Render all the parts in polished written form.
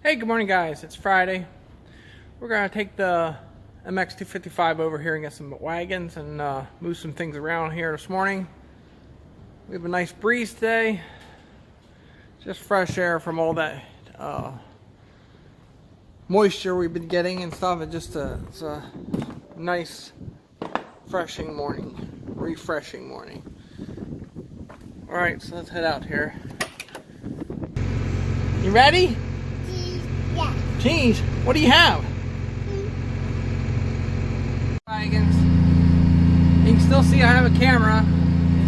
Hey, good morning guys, it's Friday. We're going to take the MX255 over here and get some wagons and move some things around here this morning. We have a nice breeze today. Just fresh air from all that moisture we've been getting and stuff. It's a nice refreshing morning. Alright, so let's head out here. You ready? Yeah. Cheese, what do you have? Wagons. You can still see I have a camera.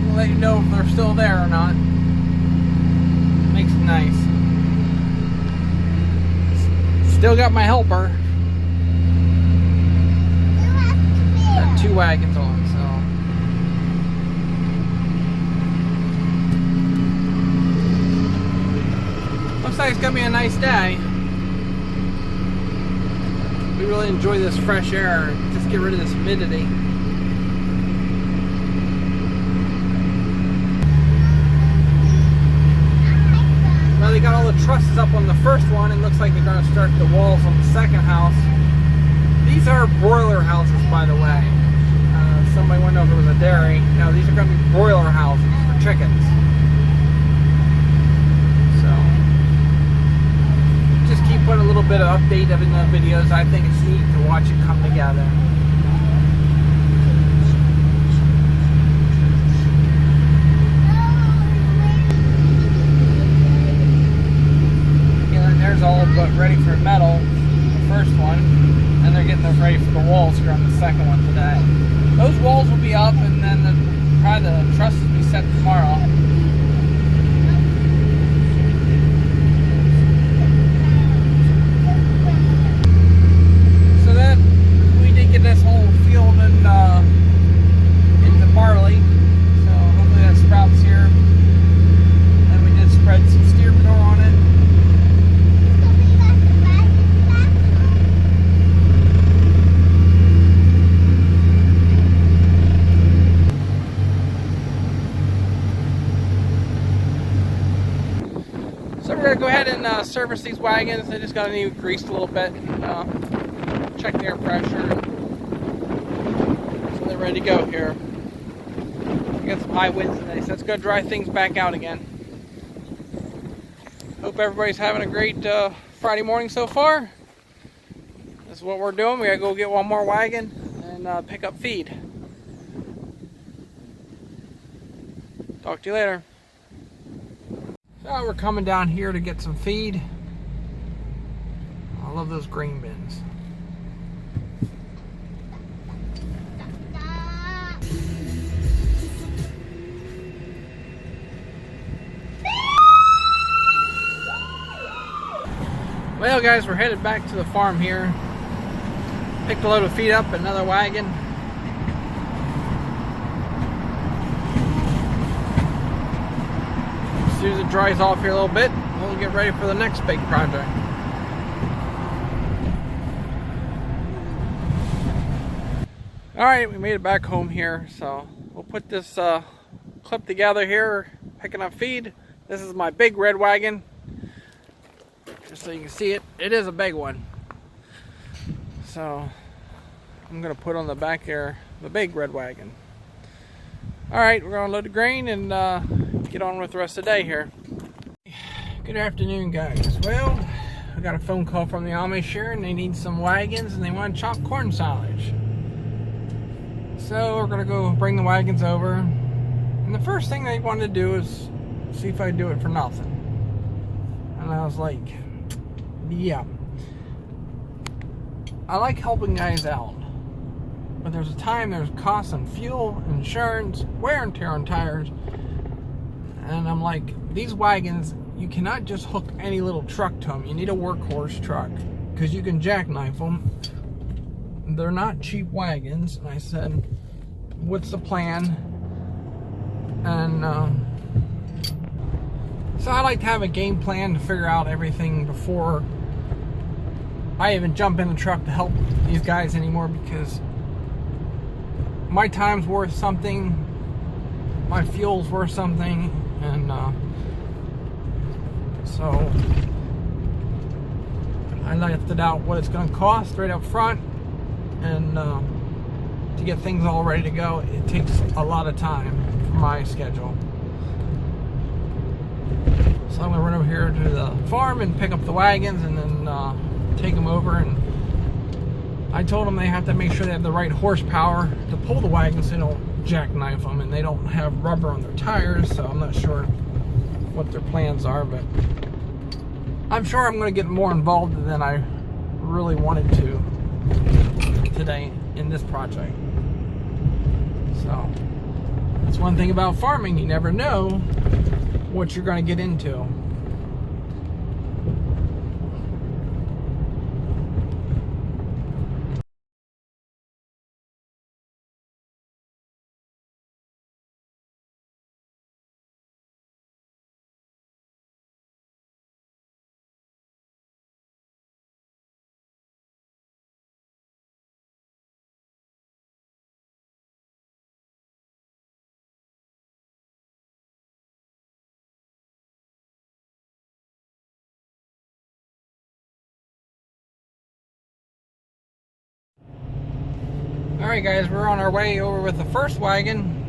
We'll let you know if they're still there or not. Makes it nice. Still got my helper. Got 2 wagons on, so. Looks like it's gonna be a nice day. We really enjoy this fresh air and just get rid of this humidity. Well, they got all the trusses up on the first one, and looks like they're going to start the walls on the second house. These are broiler houses, by the way. Somebody went over with a dairy. No, these are going to be broiler houses for chickens. Just keep putting a little bit of update in the videos. I think it's neat to watch it come together. And there's all but ready for metal, the first one, and they're getting those ready for the walls here on the second one today. Those walls will be up, and then probably the trusses will be set tomorrow. This whole field and into barley, so hopefully that sprouts here. And we did spread some steer manure on it. So we're gonna go ahead and service these wagons. They just got to need greased a little bit. Check the air pressure. They're ready to go here. We got some high winds today, so let's go dry things back out again. Hope everybody's having a great Friday morning so far. This is what we're doing. We gotta go get one more wagon and pick up feed. Talk to you later. So we're coming down here to get some feed. I love those grain bins. Well guys, we're headed back to the farm here. Picked a load of feed up, another wagon. As soon as it dries off here a little bit, we'll get ready for the next big project. Alright, we made it back home here, so we'll put this clip together here, picking up feed. This is my big red wagon. Just so you can see it, it is a big one. So I'm gonna put on the back here the big red wagon. Alright, we're gonna load the grain and get on with the rest of the day here. Good afternoon guys. Well, I got a phone call from the Amish here and they need some wagons and they want to chop corn silage. So we're gonna go bring the wagons over, and the first thing they wanted to do is see if I'd do it for nothing. And I was like, yeah, I like helping guys out, but there's a time there's costs on fuel, insurance, wear and tear on tires, and I'm like, these wagons, you cannot just hook any little truck to them. You need a workhorse truck because you can jackknife them. They're not cheap wagons. And I said, what's the plan? And so I like to have a game plan to figure out everything before I even jump in the truck to help these guys anymore, because my time's worth something, my fuel's worth something, and so I lifted out what it's going to cost right up front, and to get things all ready to go, it takes a lot of time for my schedule. So I'm going to run over here to the farm and pick up the wagons and then take them over. And I told them they have to make sure they have the right horsepower to pull the wagons so they don't jackknife them, and they don't have rubber on their tires, so I'm not sure what their plans are, but I'm sure I'm going to get more involved than I really wanted to today in this project. So that's one thing about farming, you never know what you're going to get into. Alright guys, we're on our way over with the first wagon.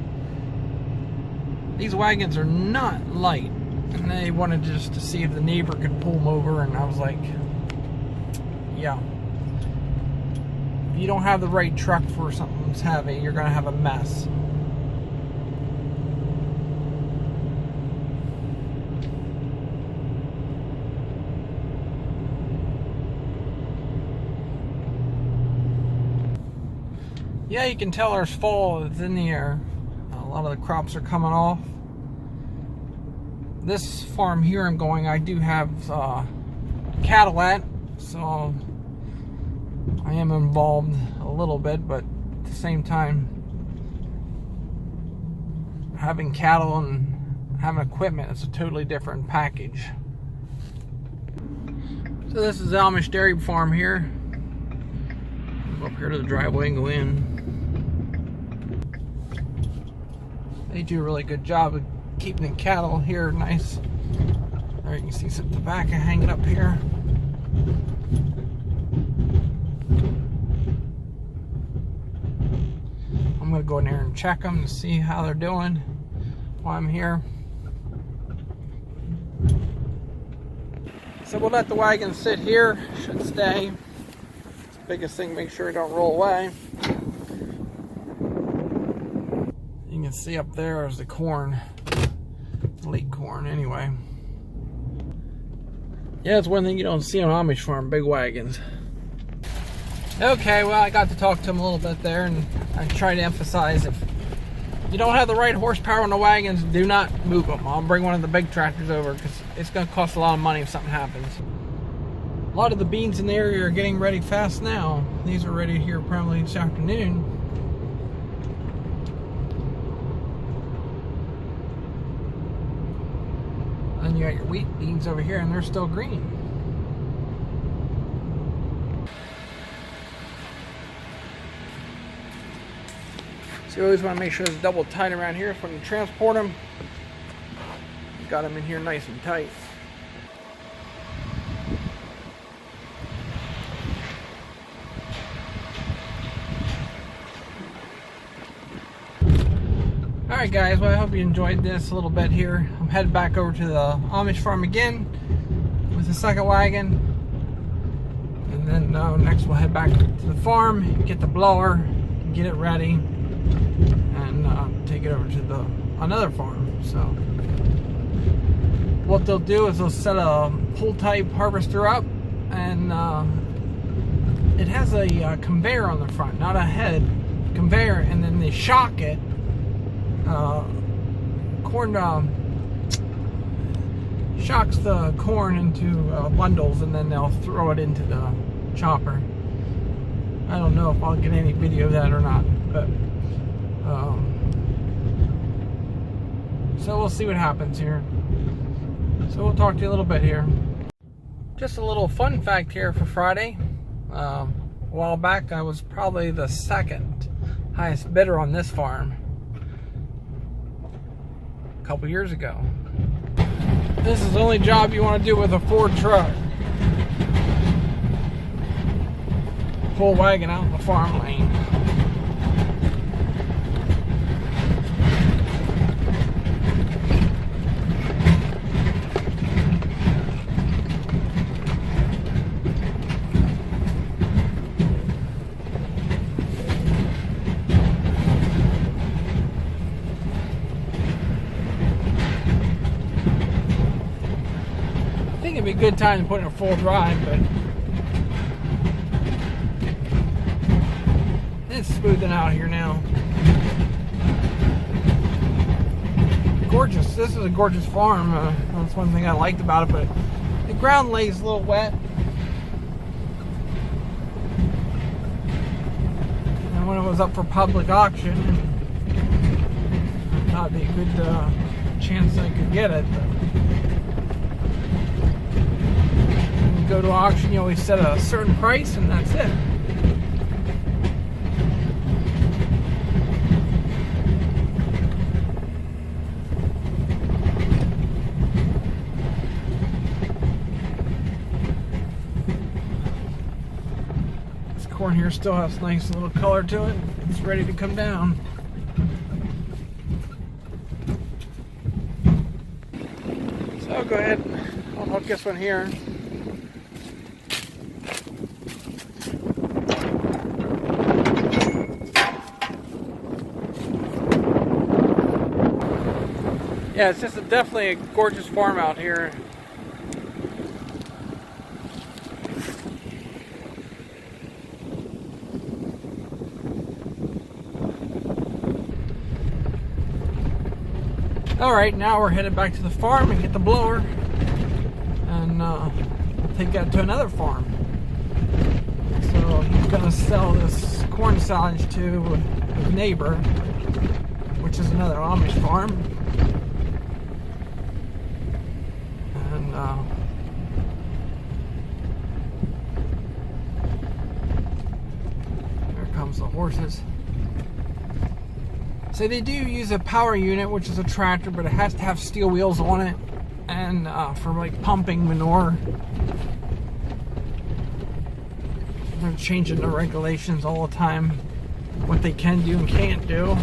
These wagons are not light, and they wanted just to see if the neighbor could pull them over, and I was like, yeah. If you don't have the right truck for something that's heavy, you're going to have a mess. Yeah, you can tell there's fall is in the air. A lot of the crops are coming off. This farm here I'm going, I do have cattle at, so I am involved a little bit, but at the same time, having cattle and having equipment is a totally different package. So this is Amish dairy farm here. Go up here to the driveway and go in. They do a really good job of keeping the cattle here nice. There you can see some tobacco hanging up here. I'm going to go in there and check them to see how they're doing while I'm here. So we'll let the wagon sit here, should stay. It's the biggest thing, make sure it don't roll away. You can see up there is the corn, late corn anyway. Yeah, it's one thing you don't see on Amish farm, big wagons. Okay, well I got to talk to him a little bit there, and I tried to emphasize if you don't have the right horsepower on the wagons, do not move them. I'll bring one of the big tractors over because it's going to cost a lot of money if something happens. A lot of the beans in the area are getting ready fast now. These are ready here probably this afternoon. Then you got your wheat beans over here and they're still green. So you always want to make sure it's double tight around here when you transport them. You got them in here nice and tight. Alright guys, well I hope you enjoyed this a little bit here. I'm headed back over to the Amish farm again with the second wagon. And then next we'll head back to the farm, get the blower, get it ready, and take it over to another farm. So what they'll do is they'll set a pull type harvester up, and it has a conveyor on the front, not a head conveyor, and then they shock it. Corn shocks the corn into bundles, and then they'll throw it into the chopper. I don't know if I'll get any video of that or not, but so we'll see what happens here. So we'll talk to you a little bit here. Just a little fun fact here for Friday. A while back I was probably the second highest bidder on this farm. A couple years ago. This is the only job you want to do with a Ford truck. pull a wagon out in the farm lane. I think it'd be a good time to put in a full drive, but it's smoothing out here now. Gorgeous. This is a gorgeous farm. That's one thing I liked about it, but the ground lays a little wet. And when it was up for public auction, I thought it'd be a good chance I could get it. But when you go to auction, you always set a certain price, and that's it. Corn here still has a nice little color to it. It's ready to come down. So I'll go ahead and I'll hook this one here. Yeah, it's just definitely a gorgeous farm out here. Alright, now we're headed back to the farm and get the blower and take that to another farm. So he's going to sell this corn silage to his neighbor, which is another Amish farm. And there comes the horses. So they do use a power unit, which is a tractor, but it has to have steel wheels on it, and for like pumping manure. They're changing the regulations all the time, what they can do and can't do.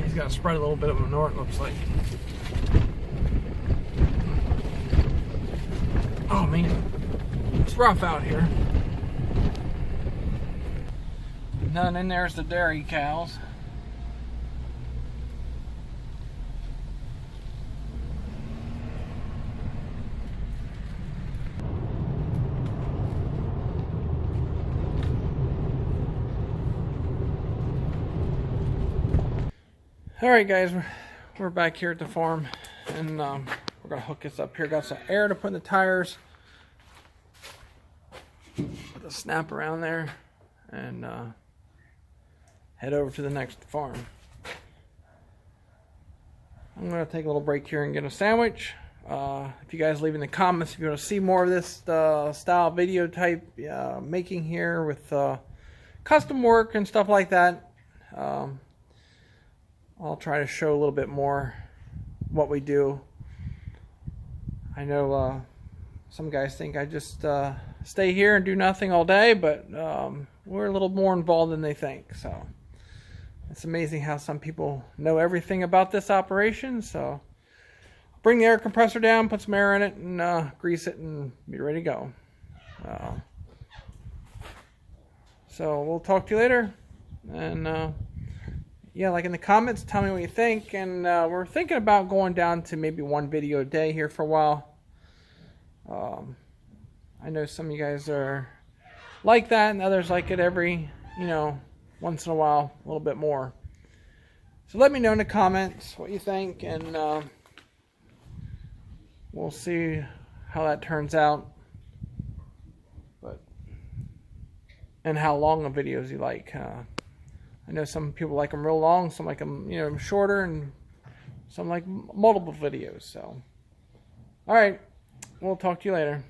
He's got to spread a little bit of manure, it looks like. Oh man, it's rough out here. And then there's the dairy cows. Alright guys, we're back here at the farm, and we're going to hook this up here. Got some air to put in the tires. Put the snap around there, and head over to the next farm. I'm going to take a little break here and get a sandwich. If you guys leave in the comments if you want to see more of this style video type making here with custom work and stuff like that. I'll try to show a little bit more what we do. I know some guys think I just stay here and do nothing all day, but we're a little more involved than they think. So it's amazing how some people know everything about this operation. So bring the air compressor down, put some air in it, and grease it, and be ready to go. So we'll talk to you later, and yeah, like in the comments, tell me what you think. And we're thinking about going down to maybe one video a day here for a while. I know some of you guys are like that, and others like it every, once in a while, a little bit more. So let me know in the comments what you think, and we'll see how that turns out. And how long of videos you like. I know some people like them real long, some like them, shorter, and some like multiple videos. So, all right, we'll talk to you later.